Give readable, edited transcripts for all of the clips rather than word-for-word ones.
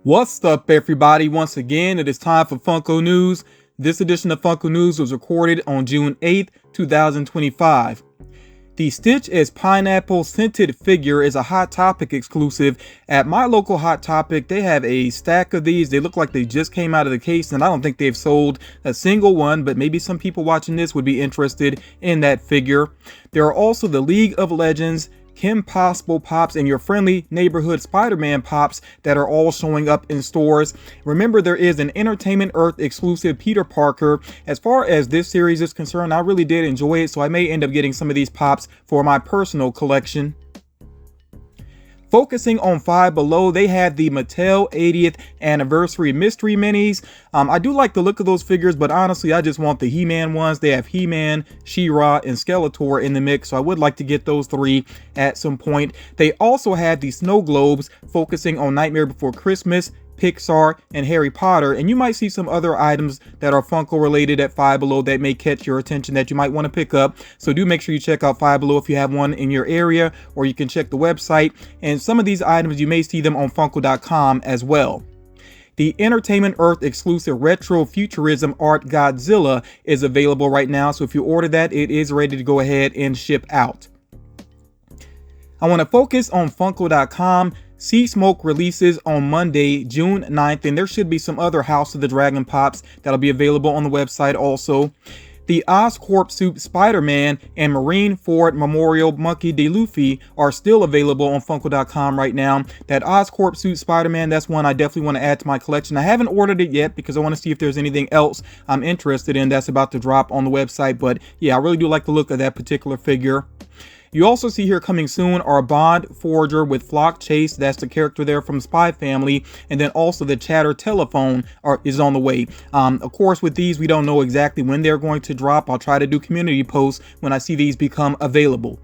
What's up, everybody? Once again, it is time for Funko News. This edition of Funko News was recorded on June 8th, 2025. The Stitch as Pineapple Scented figure is a Hot Topic exclusive. At my local Hot Topic, they have a stack of these. They look like they just came out of the case, and I don't think they've sold a single one, but maybe some people watching this would be interested in that figure. There are also the League of Legends, Kim Possible Pops, and your friendly neighborhood Spider-Man Pops that are all showing up in stores. Remember, there is an Entertainment Earth exclusive Peter Parker. As far as this series is concerned, I really did enjoy it, so I may end up getting some of these Pops for my personal collection. Focusing on Five Below, they had the Mattel 80th Anniversary Mystery Minis. I do like the look of those figures, but honestly, I just want the He-Man ones. They have He-Man, She-Ra, and Skeletor in the mix, so I would like to get those three at some point. They also had the Snow Globes, focusing on Nightmare Before Christmas, Pixar, and Harry Potter, and you might see some other items that are Funko related at Five Below that may catch your attention that you might want to pick up. So do make sure you check out Five Below if you have one in your area, or you can check the website. And some of these items, you may see them on Funko.com as well. The Entertainment Earth exclusive Retro Futurism Art Godzilla is available right now, so if you order that, it is ready to go ahead and ship out. I want to focus on Funko.com. Sea Smoke releases on Monday, June 9th, and there should be some other House of the Dragon Pops that'll be available on the website also. The Oscorp suit Spider-Man and Marine Ford Memorial Monkey D. Luffy are still available on Funko.com right now. That Oscorp suit Spider-Man, that's one I definitely want to add to my collection. I haven't ordered it yet because I want to see if there's anything else I'm interested in that's about to drop on the website. But yeah, I really do like the look of that particular figure. You also see here coming soon our Bond Forger with Flock Chase. That's the character there from Spy Family. And then also the Chatter Telephone is on the way. Of course, with these, we don't know exactly when they're going to drop. I'll try to do community posts when I see these become available.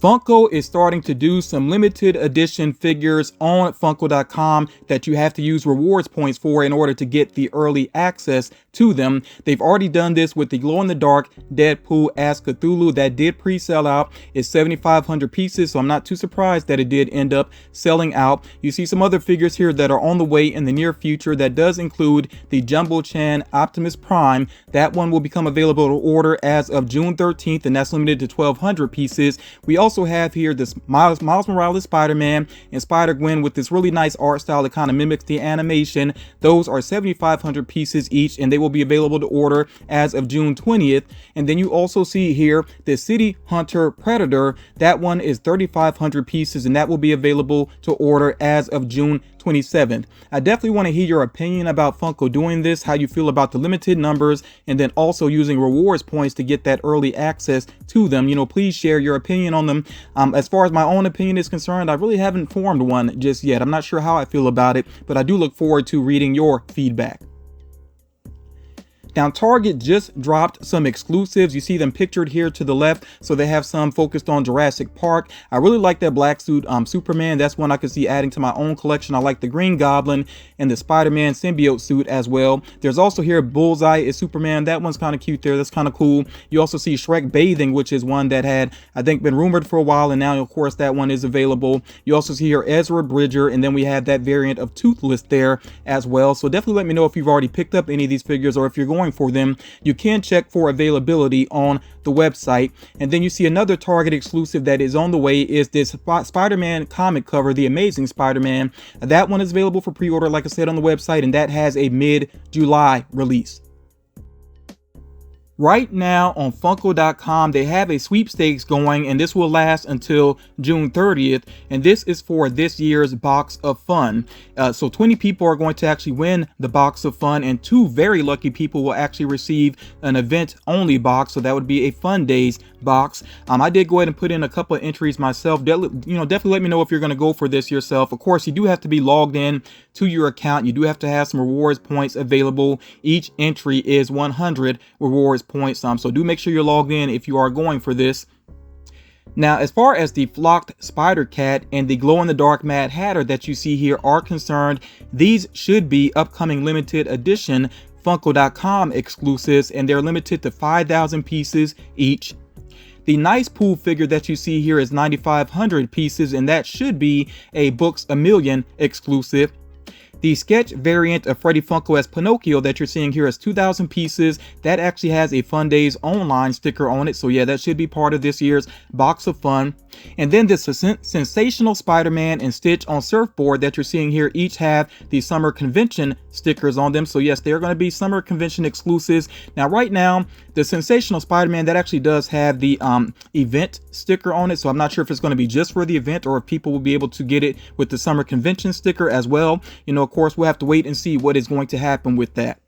Funko is starting to do some limited edition figures on Funko.com that you have to use rewards points for in order to get the early access to them. They've already done this with the glow-in-the-dark Deadpool as Cthulhu that did pre-sell out. It's 7,500 pieces, so I'm not too surprised that it did end up selling out. You see some other figures here that are on the way in the near future. That does include the Jumbo-Chan Optimus Prime. That one will become available to order as of June 13th, and that's limited to 1,200 pieces. We also have here this Miles Morales Spider-Man and Spider-Gwen with this really nice art style that kind of mimics the animation. Those are 7,500 pieces each, and they will be available to order as of June 20th. And then you also see here the City Hunter Predator. That one is 3,500 pieces, and that will be available to order as of June 27th. I definitely want to hear your opinion about Funko doing this, how you feel about the limited numbers, and then also using rewards points to get that early access to them. You know, please share your opinion on them. As far as my own opinion is concerned, I really haven't formed one just yet. I'm not sure how I feel about it, but I do look forward to reading your feedback. Now, Target just dropped some exclusives. You see them pictured here to the left. So they have some focused on Jurassic Park. I really like that black suit Superman. That's one I could see adding to my own collection. I like the Green Goblin and the Spider-Man symbiote suit as well. There's also here Bullseye is Superman. That one's kind of cute there. That's kind of cool. You also see Shrek Bathing, which is one that had, I think, been rumored for a while. And now, of course, that one is available. You also see here Ezra Bridger. And then we have that variant of Toothless there as well. So definitely let me know if you've already picked up any of these figures, or if you're going for them. You can check for availability on the website. And then you see another Target exclusive that is on the way is this Spider-Man comic cover, The Amazing Spider-Man. That one is available for pre-order, like I said, on the website, and that has a mid-July release. Right now on Funko.com, they have a sweepstakes going, and this will last until June 30th. And this is for this year's Box of Fun. So 20 people are going to actually win the Box of Fun, and 2 very lucky people will actually receive an event-only box. So that would be a Fundays box. I did go ahead and put in a couple of entries myself. Definitely let me know if you're going to go for this yourself. Of course, you do have to be logged in to your account. You do have to have some rewards points available. Each entry is 100 rewards points. So do make sure you're logged in if you are going for this. Now, as far as the flocked Spider Cat and the glow-in-the-dark Mad Hatter that you see here are concerned, these should be upcoming limited edition Funko.com exclusives, and they're limited to 5,000 pieces each. The nice pool figure that you see here is 9,500 pieces, and that should be a Books A Million exclusive. The sketch variant of Freddy Funko as Pinocchio that you're seeing here is 2,000 pieces. That actually has a Fundays online sticker on it. So yeah, that should be part of this year's box of fun. And then this sensational Spider-Man and Stitch on surfboard that you're seeing here each have the summer convention stickers on them. So yes, they're going to be summer convention exclusives. Now right now, the sensational Spider-Man that actually does have the event sticker on it. So I'm not sure if it's going to be just for the event or if people will be able to get it with the summer convention sticker as well. You know, of course, we'll have to wait and see what is going to happen with that.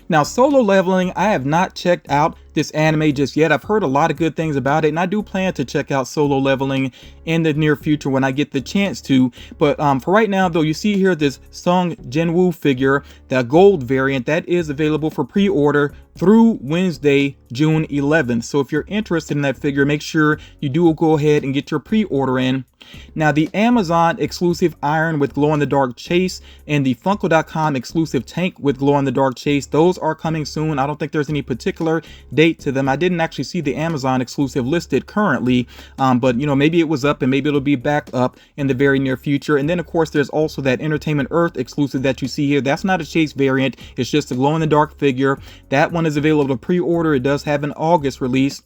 Now, Solo Leveling, I have not checked out this anime just yet. I've heard a lot of good things about it, and I do plan to check out Solo Leveling in the near future when I get the chance to. But for right now, though, you see here this Sung Jinwoo figure, the gold variant, that is available for pre-order through Wednesday, June 11th. So if you're interested in that figure, make sure you do go ahead and get your pre-order in. Now, the Amazon exclusive iron with glow-in-the-dark chase and the Funko.com exclusive tank with glow-in-the-dark chase, those are coming soon. I don't think there's any particular date to them. I didn't actually see the Amazon exclusive listed currently, but you know, maybe it was up and maybe it'll be back up in the very near future. And then of course, there's also that Entertainment Earth exclusive that you see here. That's not a chase variant. It's just a glow-in-the-dark figure. That one is available to pre-order. It does have an August release.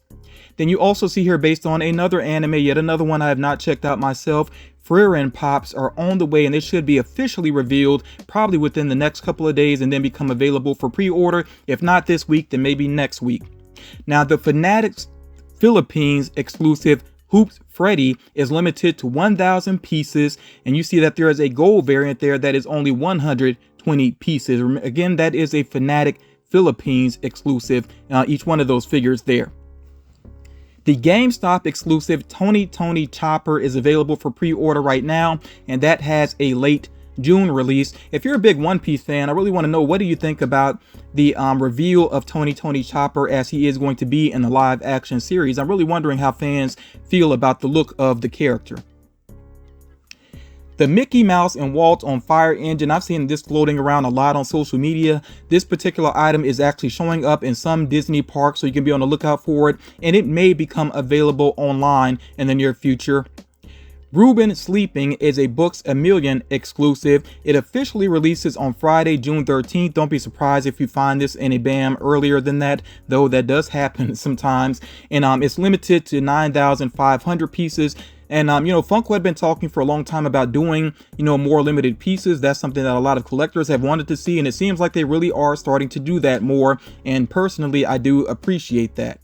Then you also see here, based on another anime, yet another one I have not checked out myself, Frieren Pops are on the way, and they should be officially revealed probably within the next couple of days and then become available for pre-order. If not this week, then maybe next week. Now, the Fanatics Philippines exclusive Hoops Freddy is limited to 1,000 pieces, and you see that there is a gold variant there that is only 120 pieces. Again, that is a Fanatic Philippines exclusive, each one of those figures there. The GameStop exclusive Tony Chopper is available for pre-order right now, and that has a late June release. If you're a big One Piece fan, I really want to know, what do you think about the reveal of Tony Chopper as he is going to be in the live action series? I'm really wondering how fans feel about the look of the character. The Mickey Mouse and Walt on Fire engine, I've seen this floating around a lot on social media. This particular item is actually showing up in some Disney parks, so you can be on the lookout for it, and it may become available online in the near future. Ruben Sleeping is a Books A Million exclusive. It officially releases on Friday, June 13th. Don't be surprised if you find this in a BAM earlier than that, though that does happen sometimes. And it's limited to 9,500 pieces. And, you know, Funko had been talking for a long time about doing, you know, more limited pieces. That's something that a lot of collectors have wanted to see, and it seems like they really are starting to do that more. And personally, I do appreciate that.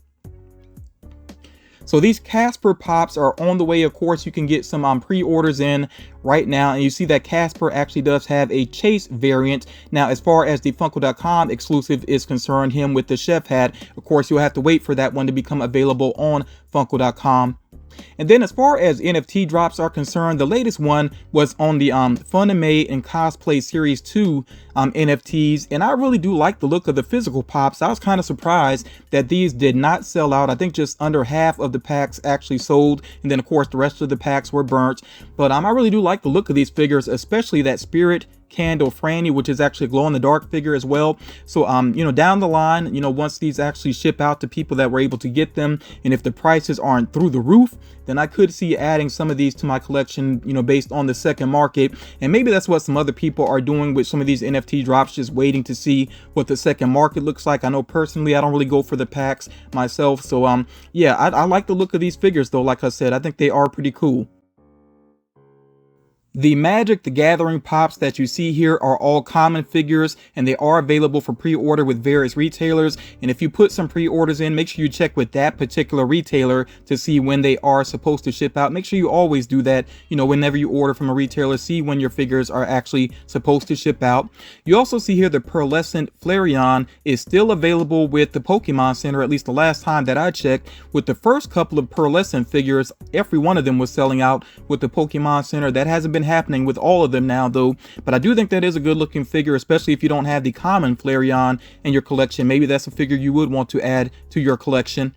So these Casper Pops are on the way. Of course, you can get some pre-orders in right now, and you see that Casper actually does have a chase variant. Now, as far as the Funko.com exclusive is concerned, him with the chef hat, of course, you'll have to wait for that one to become available on Funko.com. And then as far as NFT drops are concerned, the latest one was on the Funimation and Cosplay Series 2 NFTs, and I really do like the look of the physical pops. I was kind of surprised that these did not sell out. I think just under half of the packs actually sold, and then of course the rest of the packs were burnt. But I really do like the look of these figures, especially that Spirit Candle Franny, which is actually a glow-in-the-dark figure as well. So you know, down the line, you know, once these actually ship out to people that were able to get them, and if the prices aren't through the roof, then I could see adding some of these to my collection, you know, based on the second market. And maybe that's what some other people are doing with some of these NFT drops, just waiting to see what the second market looks like. I know personally I don't really go for the packs myself, so yeah, I like the look of these figures though. Like I said, I think they are pretty cool. The Magic the Gathering Pops that you see here are all common figures, and they are available for pre-order with various retailers. And if you put some pre-orders in, make sure you check with that particular retailer to see when they are supposed to ship out. Make sure you always do that, you know, whenever you order from a retailer, see when your figures are actually supposed to ship out. You also see here the Pearlescent Flareon is still available with the Pokemon Center, at least the last time that I checked. With the first couple of Pearlescent figures, every one of them was selling out with the Pokemon Center. That hasn't been happening with all of them now though, but I do think that is a good looking figure, especially if you don't have the common Flareon in your collection. Maybe that's a figure you would want to add to your collection.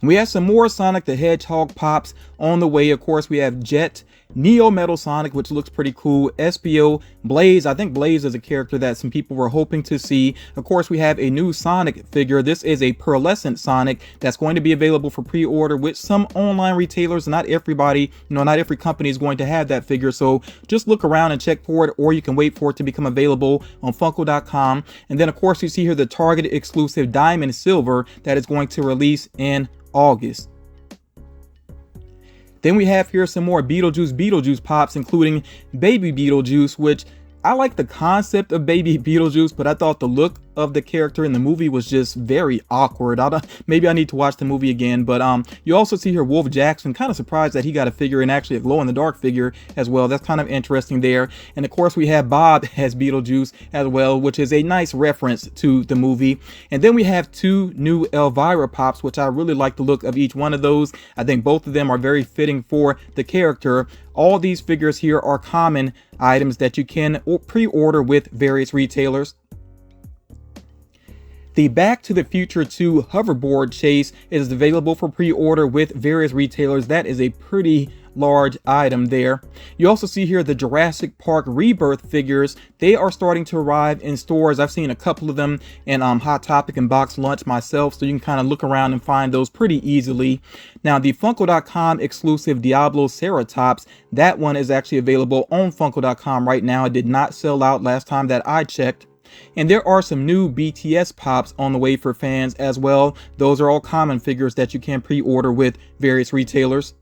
And we have some more Sonic the Hedgehog pops on the way. Of course, we have Jet Neo Metal Sonic, which looks pretty cool. SPO Blaze, I think Blaze is a character that some people were hoping to see. Of course, we have a new Sonic figure. This is a pearlescent Sonic that's going to be available for pre-order with some online retailers. Not everybody, not every company is going to have that figure, so just look around and check for it, or you can wait for it to become available on Funko.com. And then of course you see here the Target exclusive Diamond Silver that is going to release in August. Then we have here some more Beetlejuice pops, including Baby Beetlejuice, which I like the concept of Baby Beetlejuice, but I thought the look of the character in the movie was just very awkward. Maybe I need to watch the movie again. But you also see here Wolf Jackson. Kind of surprised that he got a figure, and actually a glow-in-the-dark figure as well. That's kind of interesting there. And of course we have Bob as Beetlejuice as well, which is a nice reference to the movie. And then we have two new Elvira pops, which I really like the look of each one of those. I think both of them are very fitting for the character. All these figures here are common items that you can pre-order with various retailers. The Back to the Future 2 hoverboard chase is available for pre-order with various retailers. That is a pretty large item there. You also see here the Jurassic Park Rebirth figures. They are starting to arrive in stores. I've seen a couple of them in Hot Topic and BoxLunch myself, so you can kind of look around and find those pretty easily. Now the Funko.com exclusive Diablo Ceratops, that one is actually available on Funko.com right now. It did not sell out last time that I checked. And there are some new BTS pops on the way for fans as well. Those are all common figures that you can pre-order with various retailers.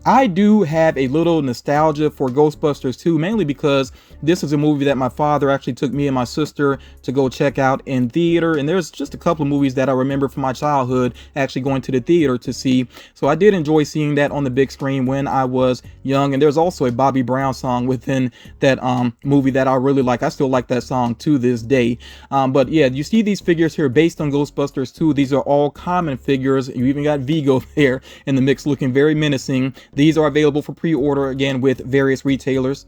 I do have a little nostalgia for Ghostbusters 2, mainly because this is a movie that my father actually took me and my sister to go check out in theater. And there's just a couple of movies that I remember from my childhood actually going to the theater to see. So I did enjoy seeing that on the big screen when I was young. And there's also a Bobby Brown song within that movie that I really like. I still like that song to this day. But yeah, you see these figures here based on Ghostbusters 2. These are all common figures. You even got Vigo there in the mix looking very menacing. These are available for pre-order again with various retailers.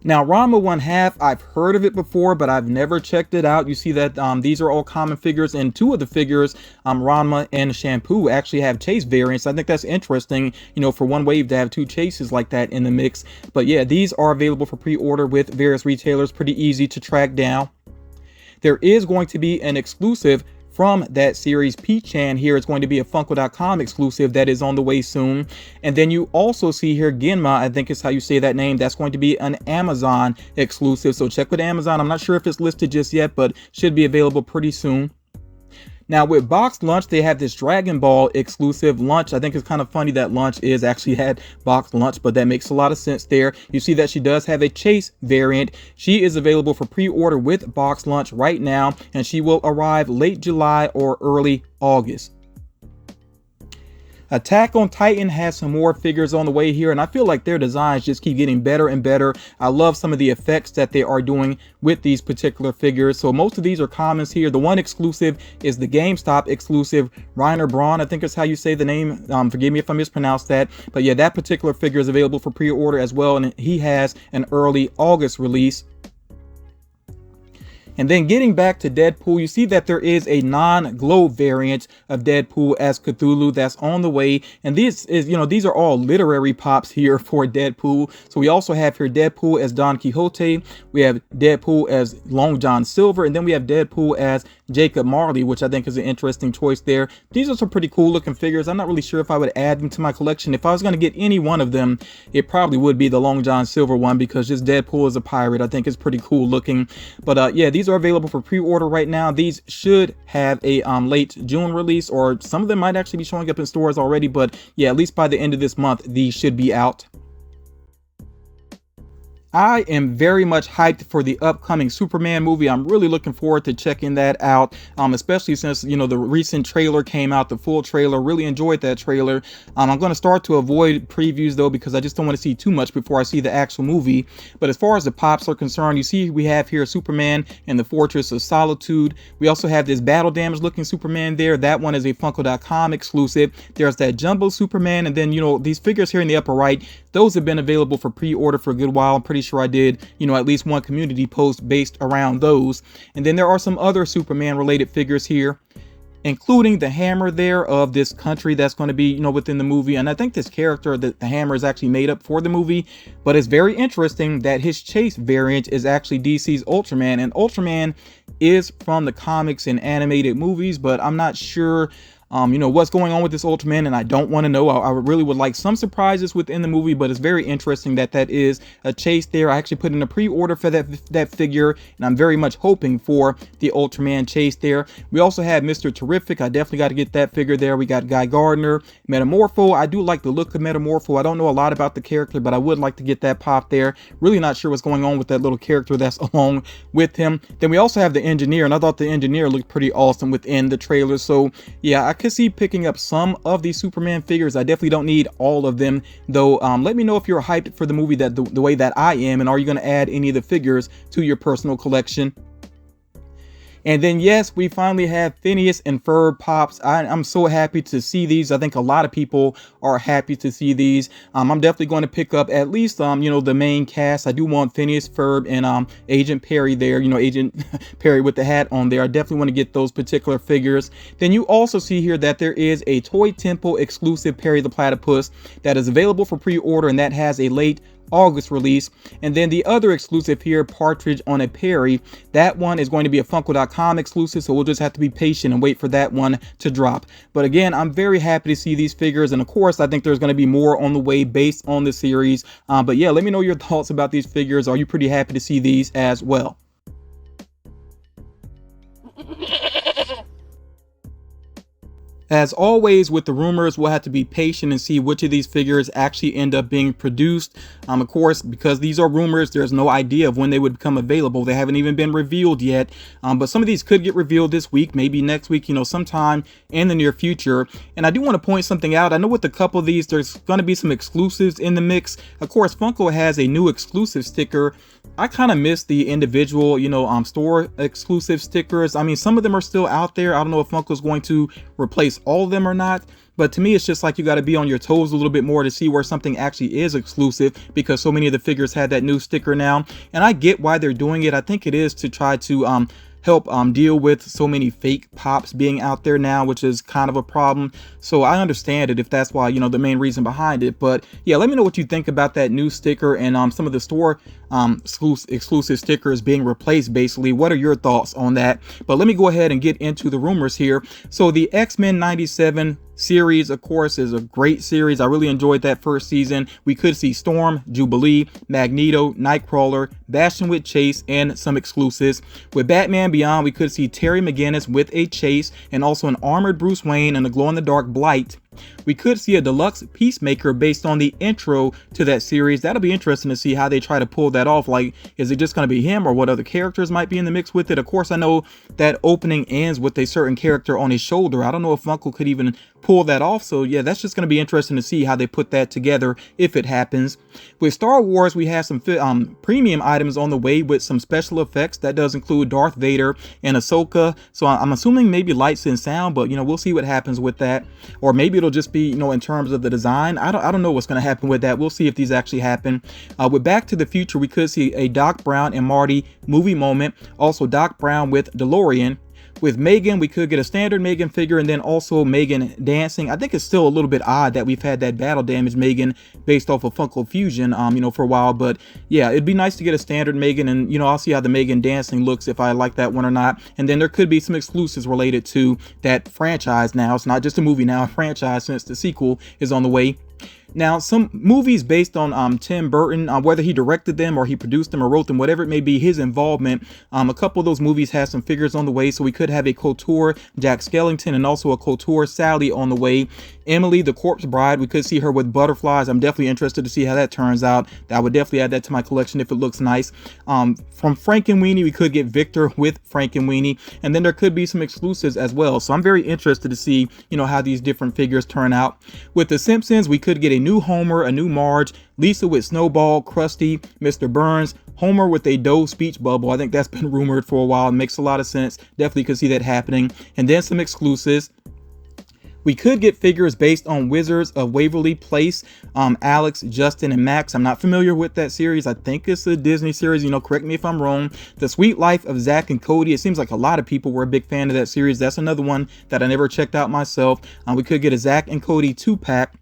Now Ranma 1/2, I've heard of it before, but I've never checked it out. You see that these are all common figures, and two of the figures, Ranma and Shampoo, actually have chase variants. I think that's interesting, for one wave to have two chases like that in the mix. But yeah, these are available for pre-order with various retailers, pretty easy to track down. There is going to be an exclusive from that series, P-Chan here. It's going to be a Funko.com exclusive that is on the way soon. And then you also see here Genma, I think is how you say that name. That's going to be an Amazon exclusive. So check with Amazon. I'm not sure if it's listed just yet, but should be available pretty soon. Now with BoxLunch, they have this Dragon Ball exclusive Lunch. I think it's kind of funny that Lunch is actually had BoxLunch, but that makes a lot of sense there. You see that she does have a Chase variant. She is available for pre-order with BoxLunch right now, and she will arrive late July or early August. Attack on Titan has some more figures on the way here, and I feel like their designs just keep getting better and better. I love some of the effects that they are doing with these particular figures. So most of these are commons here. The one exclusive is the GameStop exclusive Reiner Braun, I think is how you say the name. Forgive me if I mispronounced that. But yeah, that particular figure is available for pre-order as well, and he has an early August release. And then getting back to Deadpool, you see that there is a non-glow variant of Deadpool as Cthulhu that's on the way. And this is, these are all literary pops here for Deadpool. So we also have here Deadpool as Don Quixote. We have Deadpool as Long John Silver. And then we have Deadpool as Jacob Marley, which I think is an interesting choice there. These are some pretty cool looking figures. I'm not really sure if I would add them to my collection. If I was going to get any one of them, it probably would be the Long John Silver one, because just Deadpool as a pirate, I think is pretty cool looking. But yeah, these are available for pre-order right now. These should have a late June release, or some of them might actually be showing up in stores already. But yeah, at least by the end of this month, these should be out. I am very much hyped for the upcoming Superman movie. I'm really looking forward to checking that out, especially since, the recent trailer came out, the full trailer. Really enjoyed that trailer. I'm going to start to avoid previews, though, because I just don't want to see too much before I see the actual movie. But as far as the pops are concerned, you see we have here Superman in the Fortress of Solitude. We also have this battle damage looking Superman there. That one is a Funko.com exclusive. There's that Jumbo Superman, and then, these figures here in the upper right, those have been available for pre-order for a good while. I'm pretty sure I did, at least one community post based around those. And then there are some other Superman related figures here. including the hammer there of this country that's going to be, within the movie. And I think this character, the hammer, is actually made up for the movie. But it's very interesting that his chase variant is actually DC's Ultraman, and Ultraman is from the comics and animated movies, but I'm not sure what's going on with this Ultraman, and I don't want to know. I really would like some surprises within the movie, but it's very interesting that that is a chase there. I actually put in a pre-order for that figure, and I'm very much hoping for the Ultraman chase there. We also have Mr. Terrific. I definitely got to get that figure there. We got Guy Gardner, Metamorpho. I do like the look of Metamorpho. I don't know a lot about the character, but I would like to get that pop there. Really not sure what's going on with that little character that's along with him. Then we also have the Engineer, and I thought the Engineer looked pretty awesome within the trailer. So yeah, I could see picking up some of these Superman figures. I definitely don't need all of them though. Let me know if you're hyped for the movie the way that I am, and are you going to add any of the figures to your personal collection? And then yes, we finally have Phineas and Ferb pops. I'm so happy to see these. I think a lot of people are happy to see these. I'm definitely going to pick up at least the main cast. I do want Phineas, Ferb, and Agent Perry there. Agent Perry with the hat on there. I definitely want to get those particular figures. Then you also see here that there is a Toy Temple exclusive Perry the Platypus that is available for pre-order, and that has a late August release. And then the other exclusive here, Partridge on a Perry, that one is going to be a Funko.com exclusive, so we'll just have to be patient and wait for that one to drop. But again, I'm very happy to see these figures, and of course I think there's going to be more on the way based on the series. But yeah, let me know your thoughts about these figures. Are you pretty happy to see these as well? As always with the rumors, we'll have to be patient and see which of these figures actually end up being produced. Of course, because these are rumors, there's no idea of when they would become available. They haven't even been revealed yet. But some of these could get revealed this week, maybe next week, sometime in the near future. And I do want to point something out. I know with a couple of these, there's going to be some exclusives in the mix. Of course, Funko has a new exclusive sticker. I kind of miss the individual, store exclusive stickers. I mean, some of them are still out there. I don't know if Funko's going to replace all of them or not, but to me it's just like you got to be on your toes a little bit more to see where something actually is exclusive, because so many of the figures had that new sticker now, and I get why they're doing it. I think it is to try to help deal with so many fake pops being out there now, which is kind of a problem. So I understand it if that's why, the main reason behind it. But yeah, let me know what you think about that new sticker and some of the store exclusive stickers being replaced. Basically, what are your thoughts on that? But let me go ahead and get into the rumors here. So the X-Men 97 series, of course, is a great series. I really enjoyed that first season. We could see Storm, Jubilee, Magneto, Nightcrawler, Bastion with Chase, and some exclusives. With Batman Beyond, we could see Terry McGinnis with a Chase, and also an armored Bruce Wayne and a glow-in-the-dark Blight. We could see a deluxe Peacemaker based on the intro to that series. That'll be interesting to see how they try to pull that off. Like, is it just going to be him, or what other characters might be in the mix with it? Of course, I know that opening ends with a certain character on his shoulder. I don't know if Funko could even pull that off. So yeah, that's just going to be interesting to see how they put that together if it happens. With Star Wars, we have some premium items on the way with some special effects. That does include Darth Vader and Ahsoka. So I'm assuming maybe lights and sound, but we'll see what happens with that. Or maybe it'll just be, in terms of the design. I don't know what's going to happen with that. We'll see if these actually happen. With Back to the Future, we could see a Doc Brown and Marty movie moment. Also Doc Brown with DeLorean. With Megan, we could get a standard Megan figure, and then also Megan dancing. I think it's still a little bit odd that we've had that battle damage Megan based off of Funko Fusion, for a while. But yeah, it'd be nice to get a standard Megan, and I'll see how the Megan dancing looks, if I like that one or not. And then there could be some exclusives related to that franchise now. It's not just a movie now, a franchise, since the sequel is on the way. Now, some movies based on Tim Burton, whether he directed them or he produced them or wrote them, whatever it may be, his involvement, a couple of those movies have some figures on the way. So we could have a Couture Jack Skellington and also a Couture Sally on the way. Emily, the Corpse Bride, we could see her with butterflies. I'm definitely interested to see how that turns out. I would definitely add that to my collection if it looks nice. From Frankenweenie, we could get Victor with Frankenweenie, and then there could be some exclusives as well. So I'm very interested to see, how these different figures turn out. With The Simpsons, we could get a new Homer, a new Marge, Lisa with Snowball, Krusty, Mr. Burns, Homer with a Doe speech bubble. I think that's been rumored for a while. It makes a lot of sense. Definitely could see that happening. And then some exclusives. We could get figures based on Wizards of Waverly Place, Alex, Justin, and Max. I'm not familiar with that series. I think it's a Disney series, you know, correct me if I'm wrong. The Sweet Life of Zach and Cody. It seems like a lot of people were a big fan of that series. That's another one that I never checked out myself. We could get a Zach and Cody 2-pack.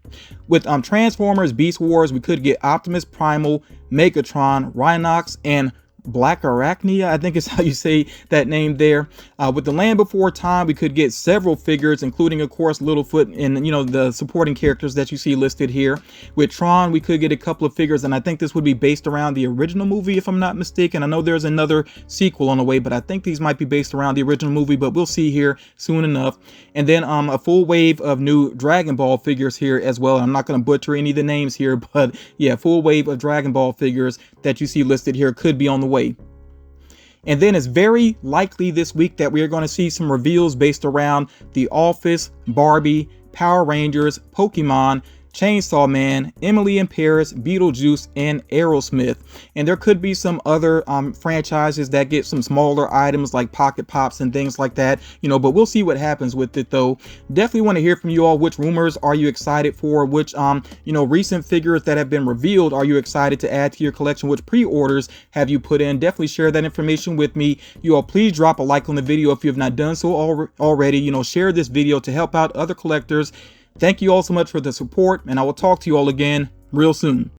With Transformers, Beast Wars, we could get Optimus Primal, Megatron, Rhinox, and Black Arachnia, I think is how you say that name there. With the Land Before Time, we could get several figures, including, of course, Littlefoot and, you know, the supporting characters that you see listed here. With Tron, we could get a couple of figures, and I think this would be based around the original movie, if I'm not mistaken. I know there's another sequel on the way, but I think these might be based around the original movie, but we'll see here soon enough. And then a full wave of new Dragon Ball figures here as well. I'm not going to butcher any of the names here, but yeah, full wave of Dragon Ball figures that you see listed here could be on the way. And then it's very likely this week that we are going to see some reveals based around The Office, Barbie, Power Rangers, Pokemon, Chainsaw Man, Emily in Paris, Beetlejuice, and Aerosmith. And there could be some other franchises that get some smaller items like Pocket Pops and things like that, you know, but we'll see what happens with it though. Definitely want to hear from you all. Which rumors are you excited for? Which, you know, recent figures that have been revealed are you excited to add to your collection? Which pre-orders have you put in? Definitely share that information with me. You all please drop a like on the video if you have not done so already. You know, share this video to help out other collectors. Thank you all so much for the support, and I will talk to you all again real soon.